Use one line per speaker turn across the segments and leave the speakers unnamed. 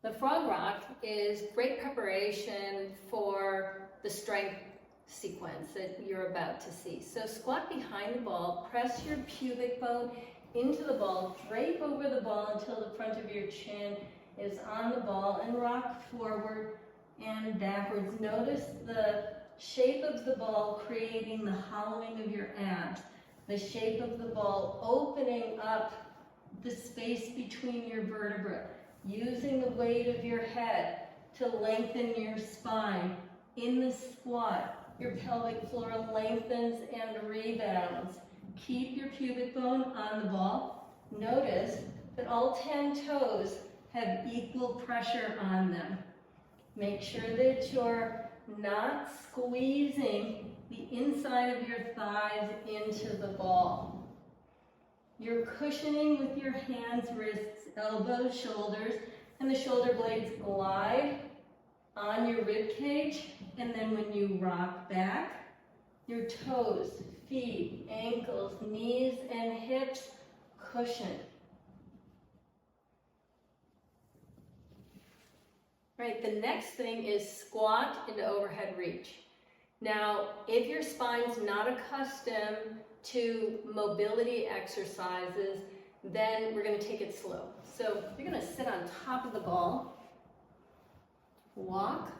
The frog rock is great preparation for the strength sequence that you're about to see. So squat behind the ball, press your pubic bone into the ball, drape over the ball until the front of your chin is on the ball, and rock forward and backwards. Notice the shape of the ball creating the hollowing of your abs, the shape of the ball opening up the space between your vertebrae, using the weight of your head to lengthen your spine. In the squat, your pelvic floor lengthens and rebounds. Keep your pubic bone on the ball. Notice that all 10 toes have equal pressure on them. Make sure that you're not squeezing the inside of your thighs into the ball. You're cushioning with your hands, wrists, elbows, shoulders, and the shoulder blades glide on your rib cage. And then when you rock back, your toes, feet, ankles, knees, and hips cushion. Right, the next thing is squat into overhead reach. Now, if your spine's not accustomed to mobility exercises, then we're going to take it slow. So you're going to sit on top of the ball, walk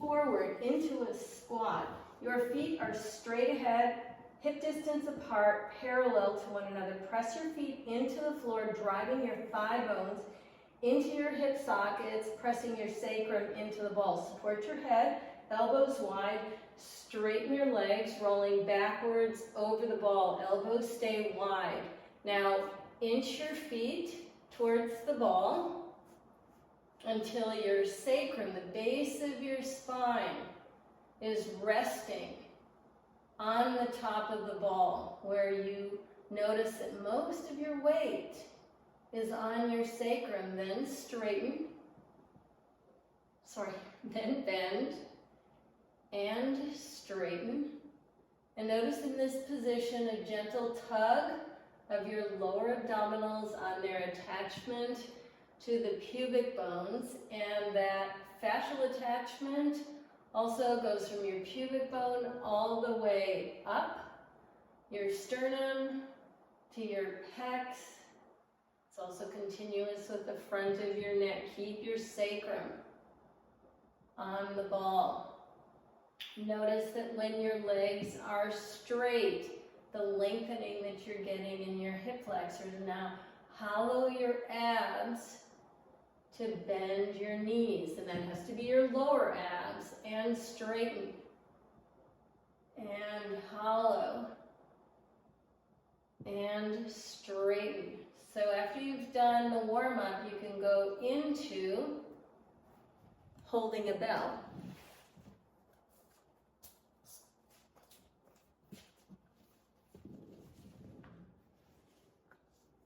forward into a squat. Your feet are straight ahead, hip distance apart, parallel to one another. Press your feet into the floor, driving your thigh bones into your hip sockets, pressing your sacrum into the ball. Support your head, elbows wide, straighten your legs, rolling backwards over the ball. Elbows stay wide. Now, inch your feet towards the ball until your sacrum, the base of your spine, is resting on the top of the ball, where you notice that most of your weight is on your sacrum. Then straighten, then bend and straighten. And notice in this position a gentle tug of your lower abdominals on their attachment to the pubic bones, and that fascial attachment also goes from your pubic bone all the way up your sternum to your pecs. It's also continuous with the front of your neck. Keep your sacrum on the ball. Notice that when your legs are straight, the lengthening that you're getting in your hip flexors. Now, hollow your abs to bend your knees, and that has to be your lower abs, and straighten and hollow and straighten. So after you've done the warm-up, you can go into holding a bell.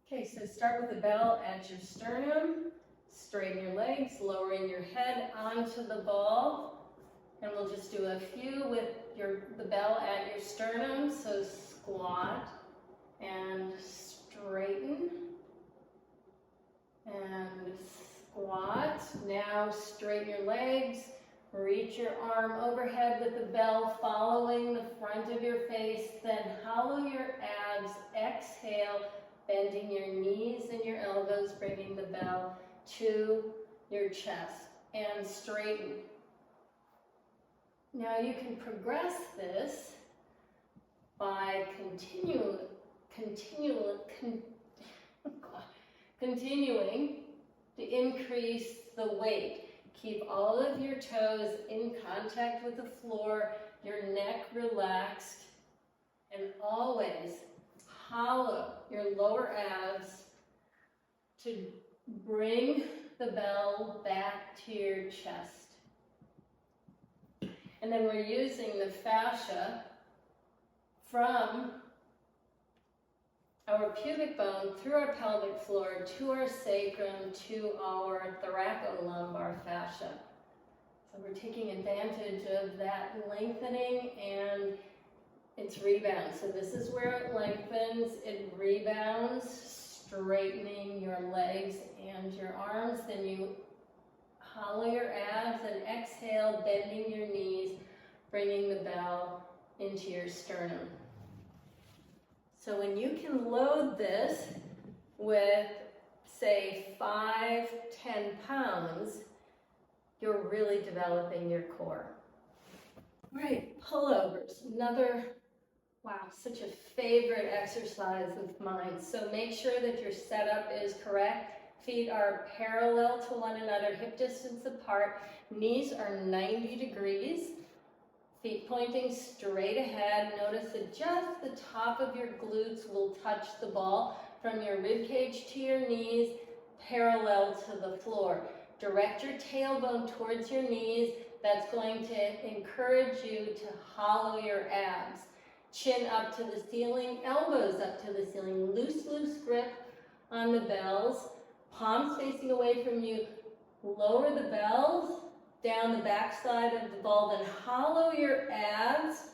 Okay, so start with the bell at your sternum. Straighten your legs, lowering your head onto the ball. And we'll just do a few with the bell at your sternum. So squat and straighten and squat. Now straighten your legs, reach your arm overhead with the bell following the front of your face, then hollow your abs, exhale, bending your knees and your elbows, bringing the bell to your chest, and straighten. Now you can progress this by continuing to increase the weight. Keep all of your toes in contact with the floor, your neck relaxed, and always hollow your lower abs to bring the bell back to your chest. And then we're using the fascia from our pubic bone through our pelvic floor to our sacrum to our thoracolumbar fascia. So we're taking advantage of that lengthening and its rebound. So this is where it lengthens, it rebounds, straightening your legs and your arms. Then you hollow your abs and exhale, bending your knees, bringing the bell into your sternum. So when you can load this with, say, 5-10 pounds, you're really developing your core. Right, pullovers, another, wow, such a favorite exercise of mine. So make sure that your setup is correct. Feet are parallel to one another, hip distance apart. Knees are 90 degrees. Feet pointing straight ahead. Notice that just the top of your glutes will touch the ball from your rib cage to your knees, parallel to the floor. Direct your tailbone towards your knees. That's going to encourage you to hollow your abs. Chin up to the ceiling, elbows up to the ceiling. Loose, loose grip on the bells. Palms facing away from you. Lower the bells down the backside of the ball, then hollow your abs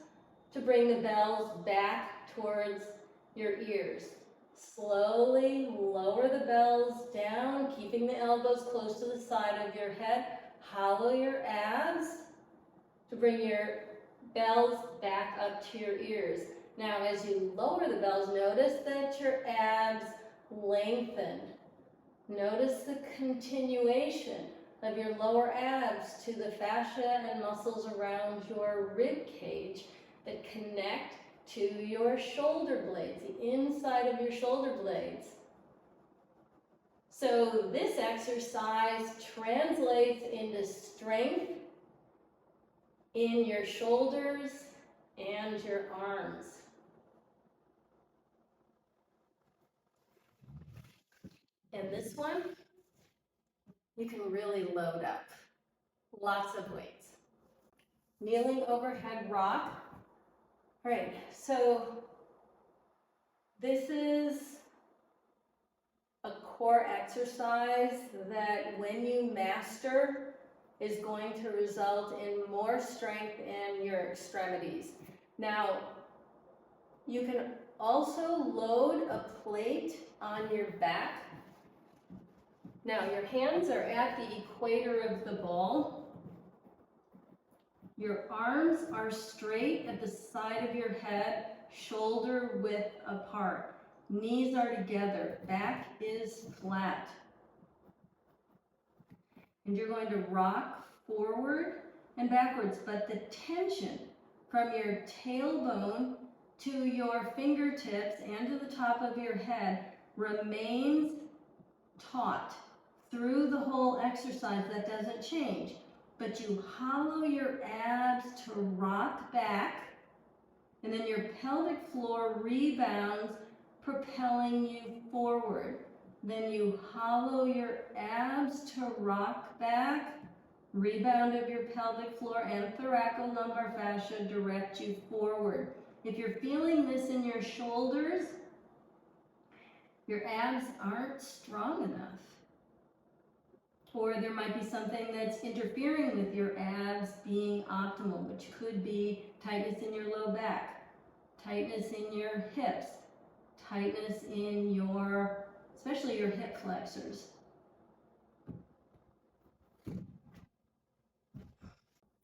to bring the bells back towards your ears. Slowly lower the bells down, keeping the elbows close to the side of your head. Hollow your abs to bring your bells back up to your ears. Now, as you lower the bells, notice that your abs lengthen. Notice the continuation of your lower abs to the fascia and muscles around your rib cage that connect to your shoulder blades, the inside of your shoulder blades. So this exercise translates into strength in your shoulders and your arms. And this one, you can really load up. Lots of weights. Kneeling overhead rock. All right, so this is a core exercise that when you master is going to result in more strength in your extremities. Now, you can also load a plate on your back. Now, your hands are at the equator of the ball. Your arms are straight at the side of your head, shoulder width apart. Knees are together, back is flat. And you're going to rock forward and backwards, but the tension from your tailbone to your fingertips and to the top of your head remains taut through the whole exercise. That doesn't change. But you hollow your abs to rock back, and then your pelvic floor rebounds, propelling you forward. Then you hollow your abs to rock back, rebound of your pelvic floor and thoracolumbar fascia direct you forward. If you're feeling this in your shoulders, your abs aren't strong enough. Or there might be something that's interfering with your abs being optimal, which could be tightness in your low back, tightness in your hips, tightness in your, especially your hip flexors.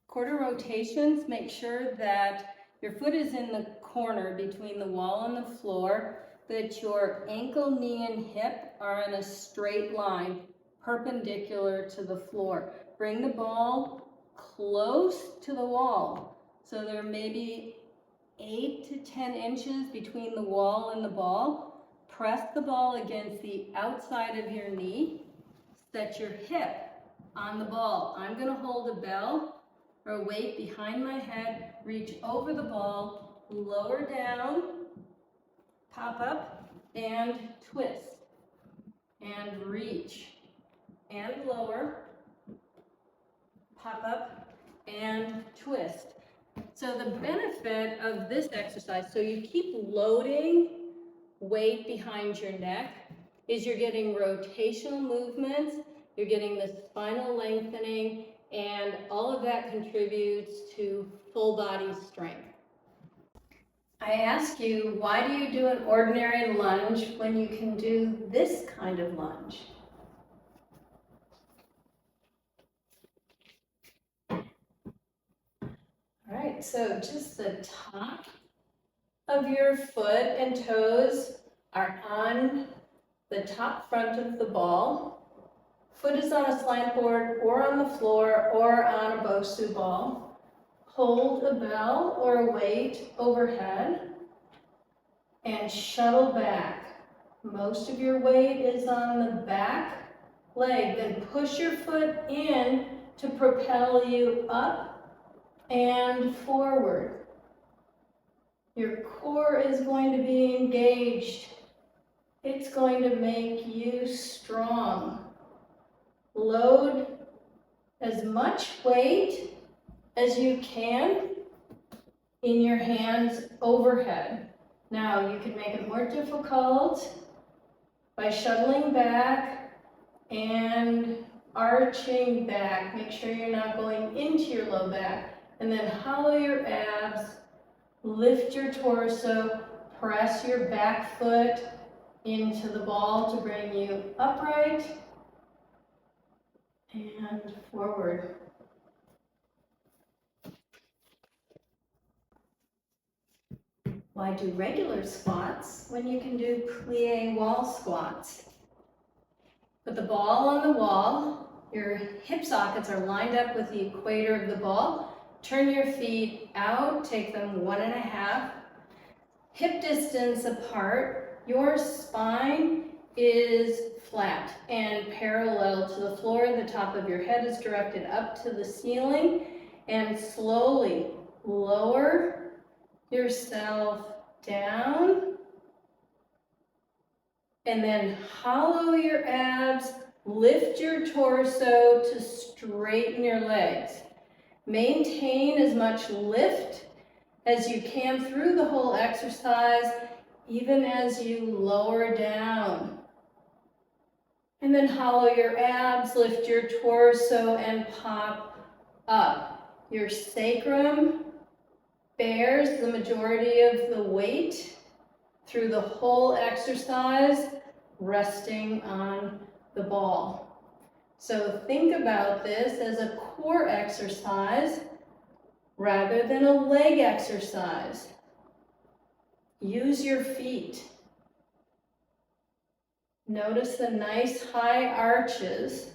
Quarter rotations, make sure that your foot is in the corner between the wall and the floor, that your ankle, knee, and hip are in a straight line, perpendicular to the floor. Bring the ball close to the wall. So there may be 8 to 10 inches between the wall and the ball. Press the ball against the outside of your knee. Set your hip on the ball. I'm going to hold a bell or a weight behind my head. Reach over the ball, lower down, pop up, and twist. And reach. And lower, pop up, and twist. So the benefit of this exercise, so you keep loading weight behind your neck, is you're getting rotational movements, you're getting the spinal lengthening, and all of that contributes to full body strength. I ask you, why do you do an ordinary lunge when you can do this kind of lunge? All right, so just the top of your foot and toes are on the top front of the ball. Foot is on a slant board or on the floor or on a Bosu ball. Hold a bell or a weight overhead and shuttle back. Most of your weight is on the back leg. Then push your foot in to propel you up and forward. Your core is going to be engaged. It's going to make you strong. Load as much weight as you can in your hands overhead. Now you can make it more difficult by shuttling back and arching back. Make sure you're not going into your low back. And then hollow your abs, lift your torso, press your back foot into the ball to bring you upright and forward. Why do regular squats when you can do plie wall squats? Put the ball on the wall. Your hip sockets are lined up with the equator of the ball. Turn your feet out, take them 1.5 hip distance apart. Your spine is flat and parallel to the floor. The top of your head is directed up to the ceiling, and slowly lower yourself down, and then hollow your abs, lift your torso to straighten your legs. Maintain as much lift as you can through the whole exercise, even as you lower down. And then hollow your abs, lift your torso, and pop up. Your sacrum bears the majority of the weight through the whole exercise, resting on the ball. So think about this as a core exercise rather than a leg exercise. Use your feet. Notice the nice high arches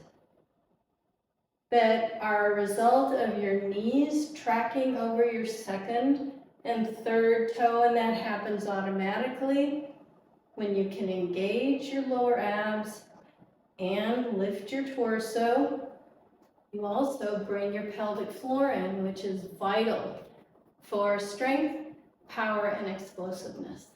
that are a result of your knees tracking over your second and third toe, and that happens automatically when you can engage your lower abs and lift your torso. You also bring your pelvic floor in, which is vital for strength, power, and explosiveness.